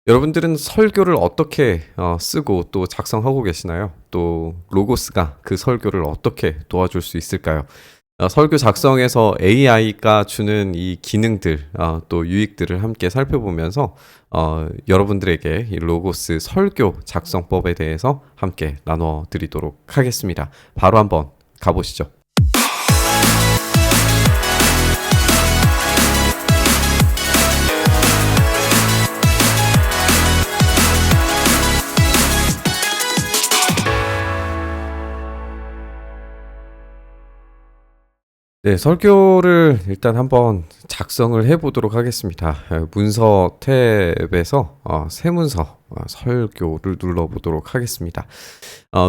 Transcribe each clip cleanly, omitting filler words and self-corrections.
여러분들은 설교를 어떻게 쓰고 또 작성하고 계시나요? 또 로고스가 그 설교를 어떻게 도와줄 수 있을까요? 설교 작성에서 AI가 주는 이 기능들, 또 유익들을 함께 살펴보면서 여러분들에게 이 로고스 설교 작성법에 대해서 함께 나눠 드리도록 하겠습니다. 바로 한번 가보시죠. 네, 설교를 일단 한번 작성을 해보도록 하겠습니다. 문서 탭에서 새 문서 설교를 눌러보도록 하겠습니다.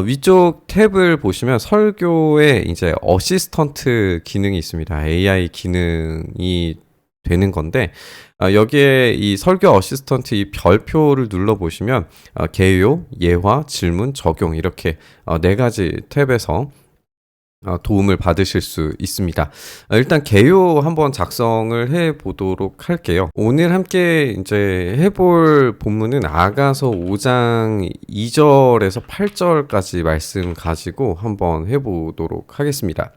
위쪽 탭을 보시면 설교에 이제 어시스턴트 기능이 있습니다. AI 기능이 되는 건데 여기에 이 설교 어시스턴트 이 별표를 눌러보시면 개요, 예화, 질문, 적용 이렇게 네 가지 탭에서 도움을 받으실 수 있습니다. 일단 개요 한번 작성을 해 보도록 할게요. 오늘 함께 이제 해볼 본문은 아가서 5장 2절에서 8절까지 말씀 가지고 한번 해보도록 하겠습니다.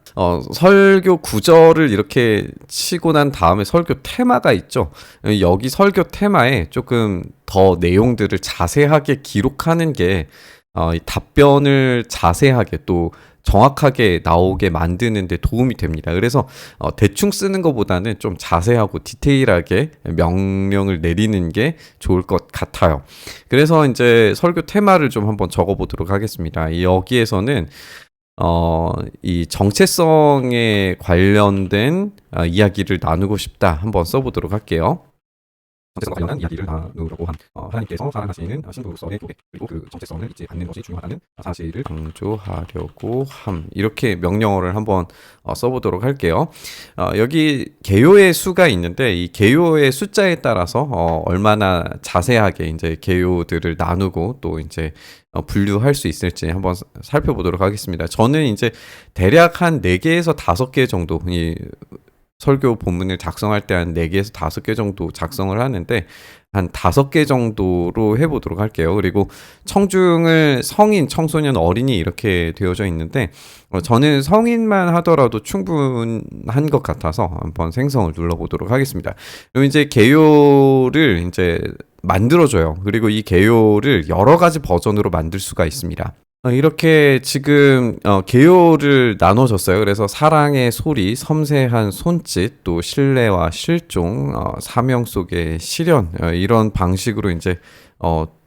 설교 구절을 이렇게 치고 난 다음에 설교 테마가 있죠. 여기 설교 테마에 조금 더 내용들을 자세하게 기록하는 게 이 답변을 자세하게 또 정확하게 나오게 만드는 데 도움이 됩니다. 그래서 대충 쓰는 것보다는 좀 자세하고 디테일하게 명령을 내리는 게 좋을 것 같아요. 그래서 이제 설교 테마를 좀 한번 적어보도록 하겠습니다. 여기에서는 이 정체성에 관련된 이야기를 나누고 싶다 한번 써보도록 할게요. 정체성과 관련한 이야기를 나누려고 함. 하나님께서 사랑하시는 신부로서의 교회 그리고 그 정체성을 잊지 않는 것이 중요하다는 사실을 강조하려고 함. 이렇게 명령어를 한번 써보도록 할게요. 여기 개요의 수가 있는데 이 개요의 숫자에 따라서 얼마나 자세하게 이제 개요들을 나누고 또 이제 분류할 수 있을지 한번 살펴보도록 하겠습니다. 저는 이제 대략 한 4개에서 5개 정도 이 설교 본문을 작성할 때 한 4개에서 5개 정도 작성을 하는데 한 5개 정도로 해보도록 할게요. 그리고 청중을 성인, 청소년, 어린이 이렇게 되어져 있는데 저는 성인만 하더라도 충분한 것 같아서 한번 생성을 눌러보도록 하겠습니다. 그럼 이제 개요를 이제 만들어줘요. 그리고 이 개요를 여러 가지 버전으로 만들 수가 있습니다. 이렇게 지금 개요를 나눠줬어요. 그래서 사랑의 소리, 섬세한 손짓, 또 신뢰와 실종, 사명 속의 실현 이런 방식으로 이제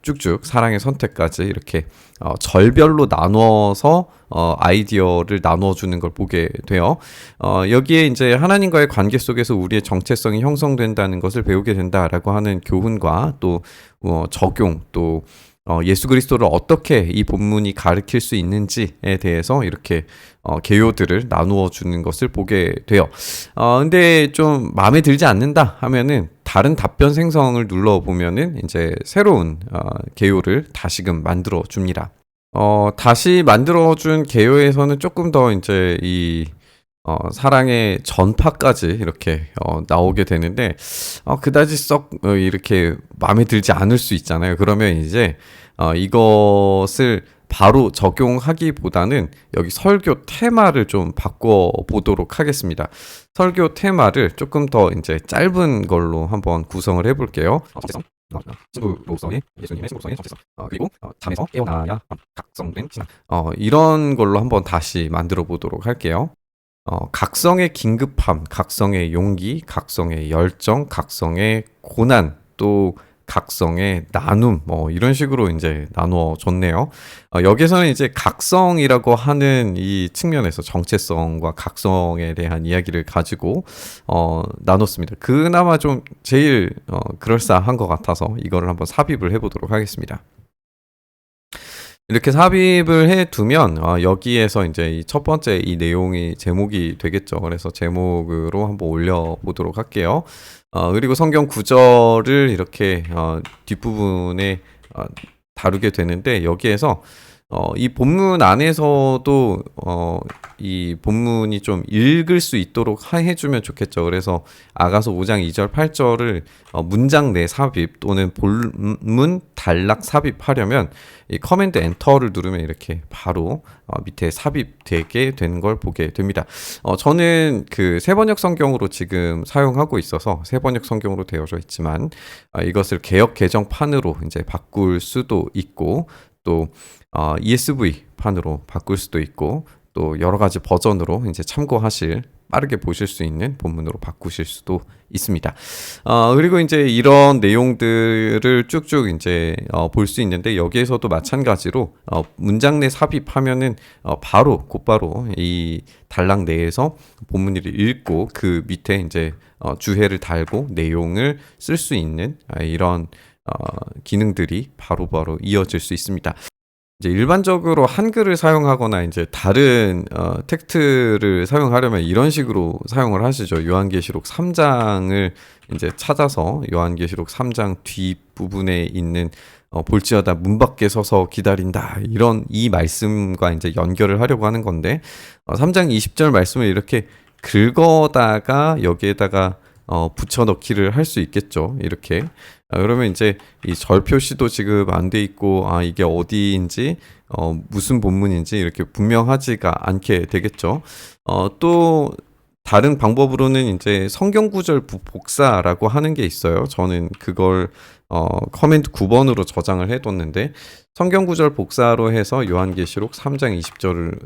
쭉쭉 사랑의 선택까지 이렇게 절별로 나누어서 아이디어를 나눠주는 걸 보게 돼요. 여기에 이제 하나님과의 관계 속에서 우리의 정체성이 형성된다는 것을 배우게 된다라고 하는 교훈과 또 적용 또 예수 그리스도를 어떻게 이 본문이 가르칠 수 있는지에 대해서 이렇게 개요들을 나누어 주는 것을 보게 돼요. 근데 좀 마음에 들지 않는다 하면은 다른 답변 생성을 눌러보면은 이제 새로운 개요를 다시금 만들어 줍니다. 다시 만들어준 개요에서는 조금 더 이제 이 사랑의 전파까지 이렇게 나오게 되는데 그다지 썩 이렇게 마음에 들지 않을 수 있잖아요. 그러면 이제 이것을 바로 적용하기보다는 여기 설교 테마를 좀 바꿔보도록 하겠습니다. 설교 테마를 조금 더 이제 짧은 걸로 한번 구성을 해볼게요. 신부로서의 예수님의 신부로서의 정체성 그리고 잠에서 깨어나야 각성된 신앙 이런 걸로 한번 다시 만들어 보도록 할게요. 각성의 긴급함, 각성의 용기, 각성의 열정, 각성의 고난, 또 각성의 나눔, 이런 식으로 이제 나누어 줬네요. 여기서는 이제 각성이라고 하는 이 측면에서 정체성과 각성에 대한 이야기를 가지고 나눴습니다. 그나마 좀 제일 그럴싸한 것 같아서 이거를 한번 삽입을 해보도록 하겠습니다. 이렇게 삽입을 해두면 여기에서 이제 이 첫 번째 이 내용이 제목이 되겠죠. 그래서 제목으로 한번 올려보도록 할게요. 그리고 성경 구절을 이렇게 뒷부분에 다루게 되는데 여기에서 이 본문 안에서도 이 본문이 좀 읽을 수 있도록 해주면 좋겠죠. 그래서 아가서 5장 2절 8절을 문장 내 삽입 또는 본문 단락 삽입하려면 이 커맨드 엔터를 누르면 이렇게 바로 밑에 삽입되게 된 걸 보게 됩니다. 저는 그 세번역 성경으로 지금 사용하고 있어서 세번역 성경으로 되어져 있지만 이것을 개역 개정판으로 이제 바꿀 수도 있고 또 ESV 판으로 바꿀 수도 있고 또 여러 가지 버전으로 이제 참고하실 빠르게 보실 수 있는 본문으로 바꾸실 수도 있습니다. 그리고 이제 이런 내용들을 쭉쭉 이제 볼 수 있는데 여기에서도 마찬가지로 문장 내 삽입하면은 곧바로 이 단락 내에서 본문을 읽고 그 밑에 이제 주해를 달고 내용을 쓸 수 있는 이런 기능들이 바로바로 이어질 수 있습니다. 이제 일반적으로 한글을 사용하거나 이제 다른 텍스트를 사용하려면 이런 식으로 사용을 하시죠. 요한계시록 3장을 이제 찾아서 요한계시록 3장 뒷부분에 있는 볼지어다 문 밖에 서서 기다린다 이런 이 말씀과 이제 연결을 하려고 하는 건데 3장 20절 말씀을 이렇게 긁어다가 여기에다가 붙여넣기를 할 수 있겠죠. 이렇게 그러면 이제 이 절 표시도 지금 안 돼 있고 이게 어디인지 무슨 본문인지 이렇게 분명하지가 않게 되겠죠. 또 다른 방법으로는 이제 성경 구절 복사라고 하는 게 있어요. 저는 그걸 커맨드 9번으로 저장을 해뒀는데 성경 구절 복사로 해서 요한계시록 3장 20절을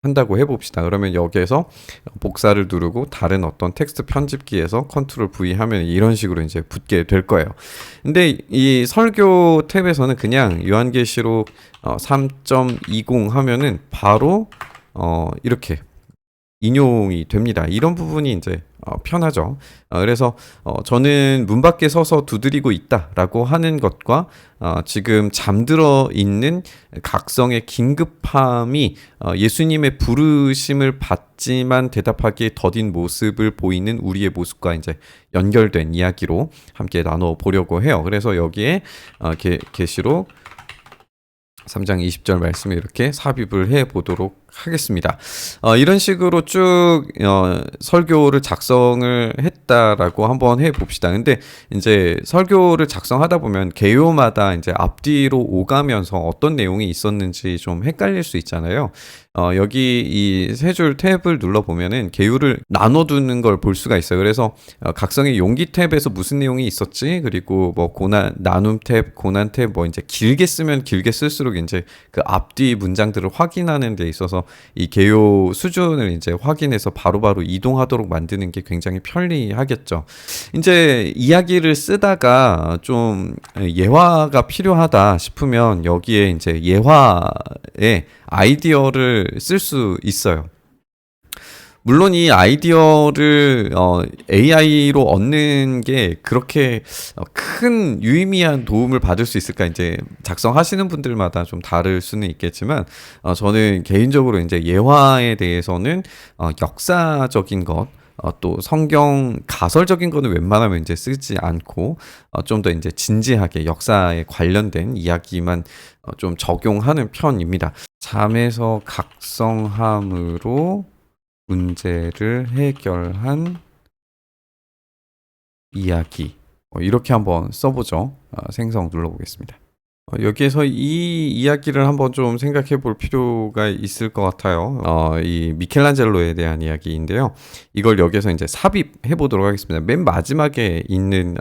한다고 해봅시다. 그러면 여기에서 복사를 누르고 다른 어떤 텍스트 편집기에서 컨트롤 V 하면 이런 식으로 이제 붙게 될 거예요. 근데 이 설교 탭에서는 그냥 요한계시록 3.20 하면은 바로 이렇게 인용이 됩니다. 이런 부분이 이제 편하죠. 그래서 저는 문 밖에 서서 두드리고 있다라고 하는 것과 지금 잠들어 있는 각성의 긴급함이 예수님의 부르심을 받지만 대답하기에 더딘 모습을 보이는 우리의 모습과 이제 연결된 이야기로 함께 나눠 보려고 해요. 그래서 여기에 계시록 3장 20절 말씀을 이렇게 삽입을 해 보도록 하겠습니다. 이런 식으로 쭉 설교를 작성을 했다라고 한번 해 봅시다. 근데 이제 설교를 작성하다 보면 개요마다 이제 앞뒤로 오가면서 어떤 내용이 있었는지 좀 헷갈릴 수 있잖아요. 여기 이 세 줄 탭을 눌러 보면은 개요를 나눠두는 걸 볼 수가 있어요. 그래서 각성의 용기 탭에서 무슨 내용이 있었지, 그리고 뭐 나눔 탭, 고난 탭, 뭐 이제 길게 쓰면 길게 쓸수록 이제 그 앞뒤 문장들을 확인하는 데 있어서 이 개요 수준을 이제 확인해서 바로바로 이동하도록 만드는 게 굉장히 편리하겠죠. 이제 이야기를 쓰다가 좀 예화가 필요하다 싶으면 여기에 이제 예화의 아이디어를 쓸 수 있어요. 물론 이 아이디어를 AI로 얻는 게 그렇게 큰 유의미한 도움을 받을 수 있을까, 이제 작성하시는 분들마다 좀 다를 수는 있겠지만 저는 개인적으로 이제 예화에 대해서는 역사적인 것, 또 성경 가설적인 거는 웬만하면 이제 쓰지 않고 좀 더 이제 진지하게 역사에 관련된 이야기만 좀 적용하는 편입니다. 잠에서 각성함으로 문제를 해결한 이야기, 이렇게 한번 써보죠. 생성 눌러보겠습니다. 여기에서 이 이야기를 한번 좀 생각해 볼 필요가 있을 것 같아요. 이 미켈란젤로에 대한 이야기인데요. 이걸 여기에서 이제 삽입해 보도록 하겠습니다. 맨 마지막에 있는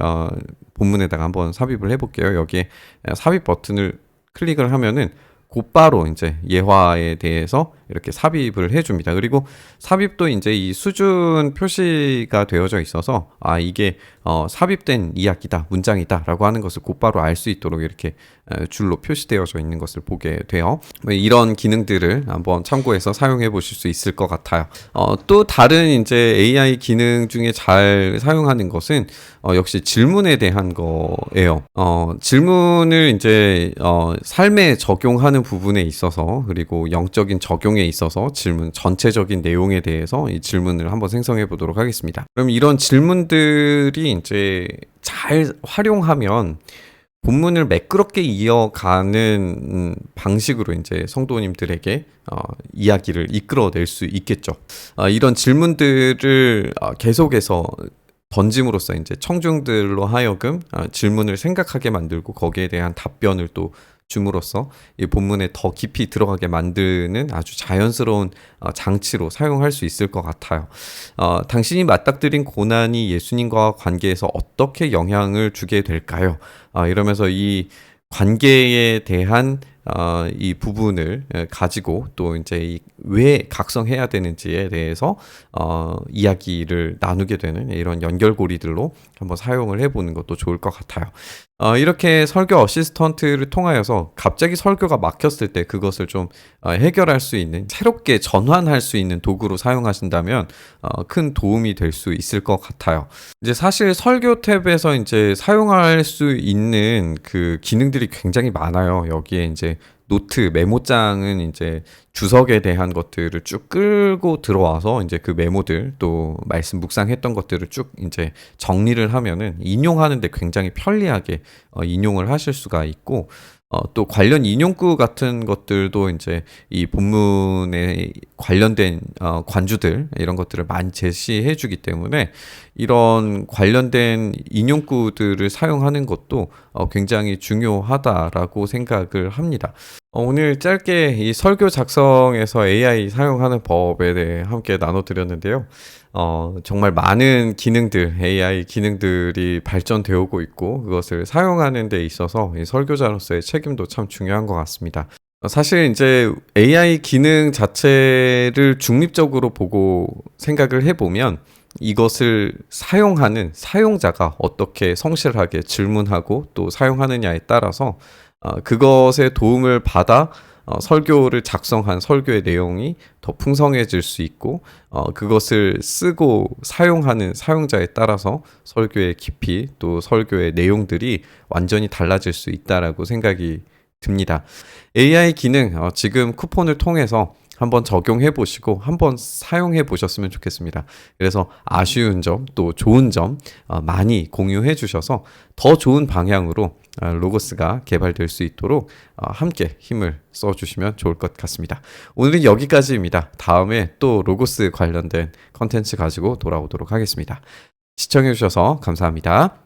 본문에다가 한번 삽입을 해 볼게요. 여기에 삽입 버튼을 클릭을 하면은 곧바로 이제 예화에 대해서 이렇게 삽입을 해줍니다. 그리고 삽입도 이제 이 수준 표시가 되어져 있어서 이게 삽입된 이야기다, 문장이다라고 하는 것을 곧바로 알 수 있도록 이렇게 줄로 표시되어져 있는 것을 보게 돼요. 이런 기능들을 한번 참고해서 사용해 보실 수 있을 것 같아요. 또 다른 이제 AI 기능 중에 잘 사용하는 것은 역시 질문에 대한 거예요. 질문을 이제 삶에 적용하는 부분에 있어서, 그리고 영적인 적용에 있어서 질문 전체적인 내용에 대해서 이 질문을 한번 생성해 보도록 하겠습니다. 그럼 이런 질문들이 이제 잘 활용하면 본문을 매끄럽게 이어가는 방식으로 이제 성도님들에게 이야기를 이끌어낼 수 있겠죠. 이런 질문들을 계속해서 던짐으로써 이제 청중들로 하여금 질문을 생각하게 만들고 거기에 대한 답변을 또 줌으로써 이 본문에 더 깊이 들어가게 만드는 아주 자연스러운 장치로 사용할 수 있을 것 같아요. 당신이 맞닥뜨린 고난이 예수님과 관계에서 어떻게 영향을 주게 될까요? 이러면서 이 관계에 대한 이 부분을 가지고 또 이제 왜 각성해야 되는지에 대해서 이야기를 나누게 되는 이런 연결고리들로 한번 사용을 해보는 것도 좋을 것 같아요. 이렇게 설교 어시스턴트를 통하여서 갑자기 설교가 막혔을 때 그것을 좀 해결할 수 있는, 새롭게 전환할 수 있는 도구로 사용하신다면 큰 도움이 될 수 있을 것 같아요. 이제 사실 설교 탭에서 이제 사용할 수 있는 그 기능들이 굉장히 많아요. 여기에 이제 노트, 메모장은 이제 주석에 대한 것들을 쭉 끌고 들어와서 이제 그 메모들 또 말씀 묵상했던 것들을 쭉 이제 정리를 하면은 인용하는데 굉장히 편리하게 인용을 하실 수가 있고, 또 관련 인용구 같은 것들도 이제 이 본문에 관련된 관주들 이런 것들을 많이 제시해 주기 때문에 이런 관련된 인용구들을 사용하는 것도 굉장히 중요하다라고 생각을 합니다. 오늘 짧게 이 설교 작성에서 AI 사용하는 법에 대해 함께 나눠드렸는데요. 정말 많은 기능들, AI 기능들이 발전되어 오고 있고 그것을 사용하는 데 있어서 이 설교자로서의 책임도 참 중요한 것 같습니다. 사실 이제 AI 기능 자체를 중립적으로 보고 생각을 해보면 이것을 사용하는 사용자가 어떻게 성실하게 질문하고 또 사용하느냐에 따라서 그것의 도움을 받아 설교를 작성한 설교의 내용이 더 풍성해질 수 있고 그것을 쓰고 사용하는 사용자에 따라서 설교의 깊이 또 설교의 내용들이 완전히 달라질 수 있다라고 생각이 듭니다. AI 기능 지금 쿠폰을 통해서 한번 적용해 보시고 한번 사용해 보셨으면 좋겠습니다. 그래서 아쉬운 점 또 좋은 점 많이 공유해 주셔서 더 좋은 방향으로 로고스가 개발될 수 있도록 함께 힘을 써주시면 좋을 것 같습니다. 오늘은 여기까지입니다. 다음에 또 로고스 관련된 컨텐츠 가지고 돌아오도록 하겠습니다. 시청해 주셔서 감사합니다.